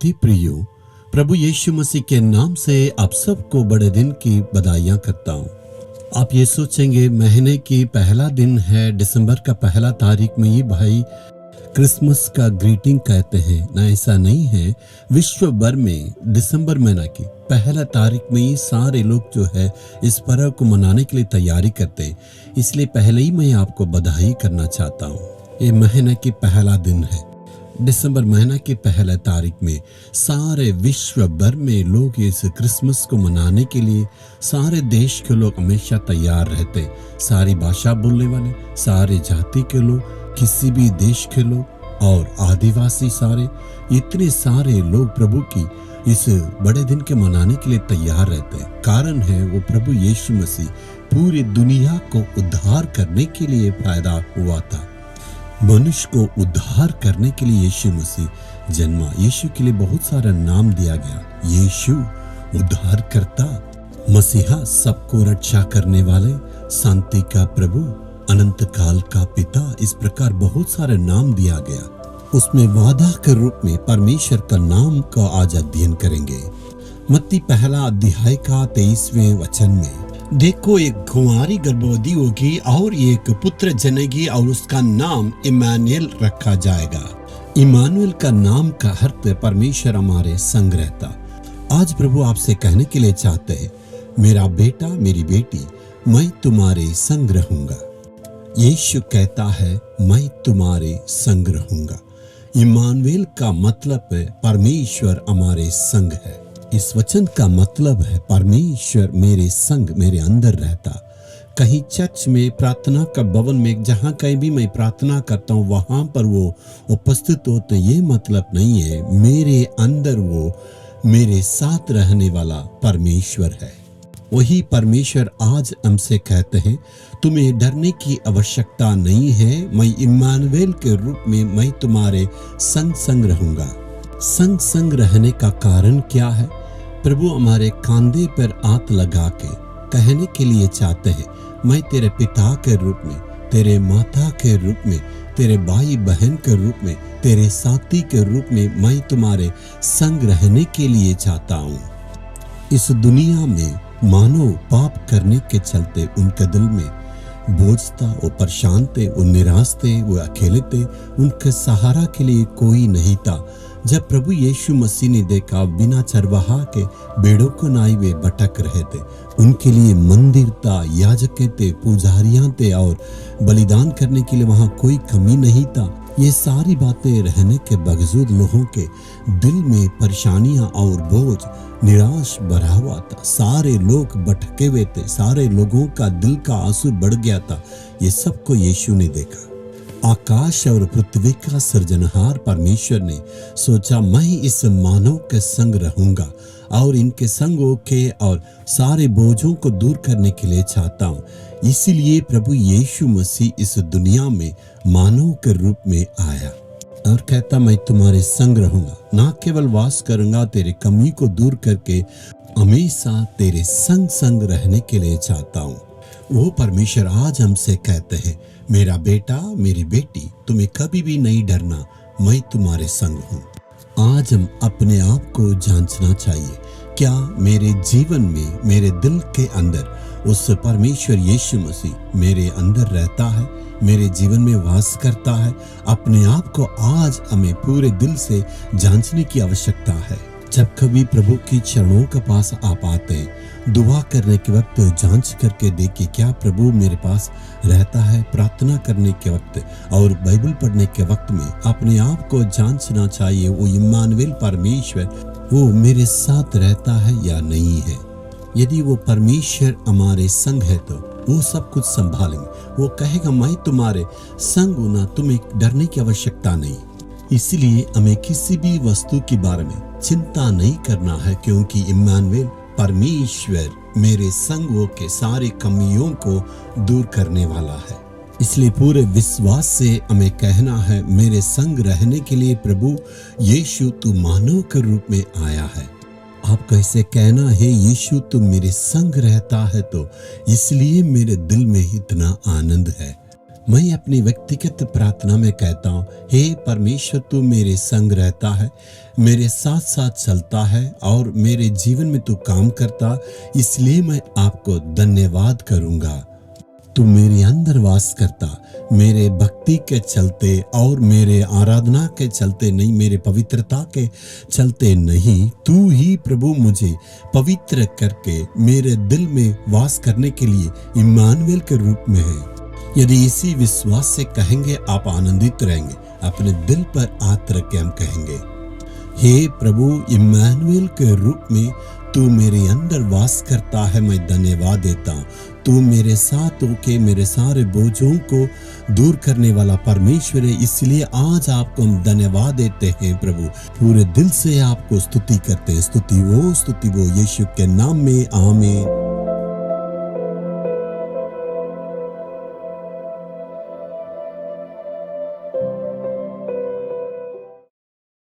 अति प्रियो, प्रभु यीशु मसीह के नाम से आप सबको बड़े दिन की बधाइयाँ करता हूँ। आप ये सोचेंगे महीने की पहला दिन है, दिसंबर का पहला तारीख में ही भाई क्रिसमस का ग्रीटिंग कहते हैं ना। ऐसा नहीं है। विश्व भर में दिसंबर महीना की पहला तारीख में ही सारे लोग जो है इस पर्व को मनाने के लिए तैयारी करते हैं। इसलिए पहले ही मैं आपको बधाई करना चाहता हूँ। ये महीने की पहला दिन है, दिसंबर महीना की पहला तारीख में सारे विश्व भर में लोग इस क्रिसमस को मनाने के लिए सारे देश के लोग हमेशा तैयार रहते। सारी भाषा बोलने वाले, सारे जाति के लोग, किसी भी देश के लोग और आदिवासी, सारे इतने सारे लोग प्रभु की इस बड़े दिन के मनाने के लिए तैयार रहते हैं। कारण है वो प्रभु यीशु मसीह पूरी दुनिया को उद्धार करने के लिए पैदा हुआ था। मनुष्य को उद्धार करने के लिए यीशु मसीह जन्मा। यीशु के लिए बहुत सारा नाम दिया गया। यीशु उद्धार करता, मसीहा सबको रक्षा करने वाले, शांति का प्रभु, अनंत काल का पिता, इस प्रकार बहुत सारे नाम दिया गया। उसमें वादा के रूप में परमेश्वर का नाम का आज अध्ययन करेंगे। मत्ती पहला अध्याय का 23वें वचन में, देखो एक कुंवारी गर्भवती होगी और एक पुत्र जनेगी और उसका नाम इमानुएल रखा जाएगा। इमानुएल का नाम का अर्थ परमेश्वर हमारे संग रहता। आज प्रभु आपसे कहने के लिए चाहते हैं, मेरा बेटा मेरी बेटी, मैं तुम्हारे संग रहूंगा। यीशु कहता है मैं तुम्हारे संग रहूंगा। इमानुएल का मतलब है परमेश्वर हमारे संग है। इस वचन का मतलब है परमेश्वर मेरे संग, मेरे अंदर रहता। कहीं चर्च में, प्रार्थना का भवन में, जहाँ कहीं भी मैं प्रार्थना करता हूँ वहां पर वो उपस्थित होते, ये मतलब नहीं है। मेरे अंदर वो मेरे साथ रहने वाला परमेश्वर है। वही परमेश्वर आज हमसे कहते हैं, तुम्हें डरने की आवश्यकता नहीं है। मैं इम्मानुएल के रूप में मैं तुम्हारे संग संग रहूंगा। संग संग रहने का कारण क्या है? प्रभु हमारे कंधे पर हाथ लगा के कहने के लिए चाहते हैं, मैं तेरे पिता के रूप में, तेरे माता के रूप में, तेरे भाई बहन के रूप में, तेरे साथी के रूप में मैं तुम्हारे संग रहने के लिए चाहता हूँ। इस दुनिया में मानव पाप करने के चलते उनके दिल में बोझ था, वो परेशान थे, वो निराश थे, वो अकेले थे, उनके सहारा के लिए कोई नहीं था। जब प्रभु यीशु मसीह ने देखा बिना चरवाहा के भेड़ों को नाई वे भटक रहे थे, उनके लिए मंदिर था, याजकें थे, पुजारियां थे और बलिदान करने के लिए वहां कोई कमी नहीं था। ये सारी बातें रहने के बावजूद लोगों के दिल में परेशानियां और बोझ, निराश भरा हुआ था। सारे लोग भटके हुए थे, सारे लोगों का दिल का आंसू बढ़ गया था। ये सबको यीशु ने देखा। आकाश और पृथ्वी का सृजनहार परमेश्वर ने सोचा, मैं इस मानव के संग रहूंगा और इनके संग होके और सारे बोझों को दूर करने के लिए चाहता हूँ। इसीलिए प्रभु यीशु मसीह इस दुनिया में मानव के रूप में आया और कहता, मैं तुम्हारे संग रहूंगा, ना केवल वास करूंगा, तेरे कमी को दूर करके हमेशा तेरे संग संग रहने के लिए चाहता हूँ। वो परमेश्वर आज हमसे कहते हैं, मेरा बेटा मेरी बेटी, तुम्हें कभी भी नहीं डरना, मैं तुम्हारे संग हूँ। आज हम अपने आप को जांचना चाहिए, क्या मेरे जीवन में, मेरे दिल के अंदर उस परमेश्वर यीशु मसीह मेरे अंदर रहता है, मेरे जीवन में वास करता है? अपने आप को आज हमें पूरे दिल से जांचने की आवश्यकता है। जब कभी प्रभु की चरणों के पास आप आते हैं, दुआ करने के वक्त जांच करके देखिए, क्या प्रभु मेरे पास रहता है? प्रार्थना करने के वक्त और बाइबल पढ़ने के वक्त में अपने आप को जांचना चाहिए, वो इम्मानुएल परमेश्वर वो मेरे साथ रहता है या नहीं है। यदि वो परमेश्वर हमारे संग है तो वो सब कुछ संभालेंगे। वो कहेगा, मैं तुम्हारे संग हूं ना, तुम्हें डरने की आवश्यकता नहीं। इसलिए हमें किसी भी वस्तु के बारे में चिंता नहीं करना है, क्योंकि इम्मानुएल परमेश्वर मेरे संग होके सारी कमियों को दूर करने वाला है। इसलिए पूरे विश्वास से हमें कहना है, मेरे संग रहने के लिए प्रभु यीशु तू मानव के रूप में आया है। आप कैसे कहना है, यीशु तू मेरे संग रहता है तो इसलिए मेरे दिल में इतना आनंद है। मैं अपनी व्यक्तिगत प्रार्थना में कहता हूँ, हे परमेश्वर, तू मेरे संग रहता है, मेरे साथ साथ चलता है और मेरे जीवन में तू काम करता, इसलिए मैं आपको धन्यवाद करूँगा। तू मेरे अंदर वास करता, मेरे भक्ति के चलते और मेरे आराधना के चलते नहीं, मेरे पवित्रता के चलते नहीं, तू ही प्रभु मुझे पवित्र करके मेरे दिल में वास करने के लिए इम्मानुएल के रूप में है। यदि इसी विश्वास से कहेंगे, आप आनंदित रहेंगे, अपने दिल पर हाथ रख के हम कहेंगे, हे प्रभु, इम्मानुएल के रूप में तू मेरे अंदर वास करता है, मैं धन्यवाद देता हूँ। तू मेरे साथ होके मेरे सारे बोझों को दूर करने वाला परमेश्वर है, इसलिए आज आपको हम धन्यवाद देते हैं प्रभु, पूरे दिल से आपको स्तुति करते हैं। स्तुति वो यीशु के नाम में, आमीन।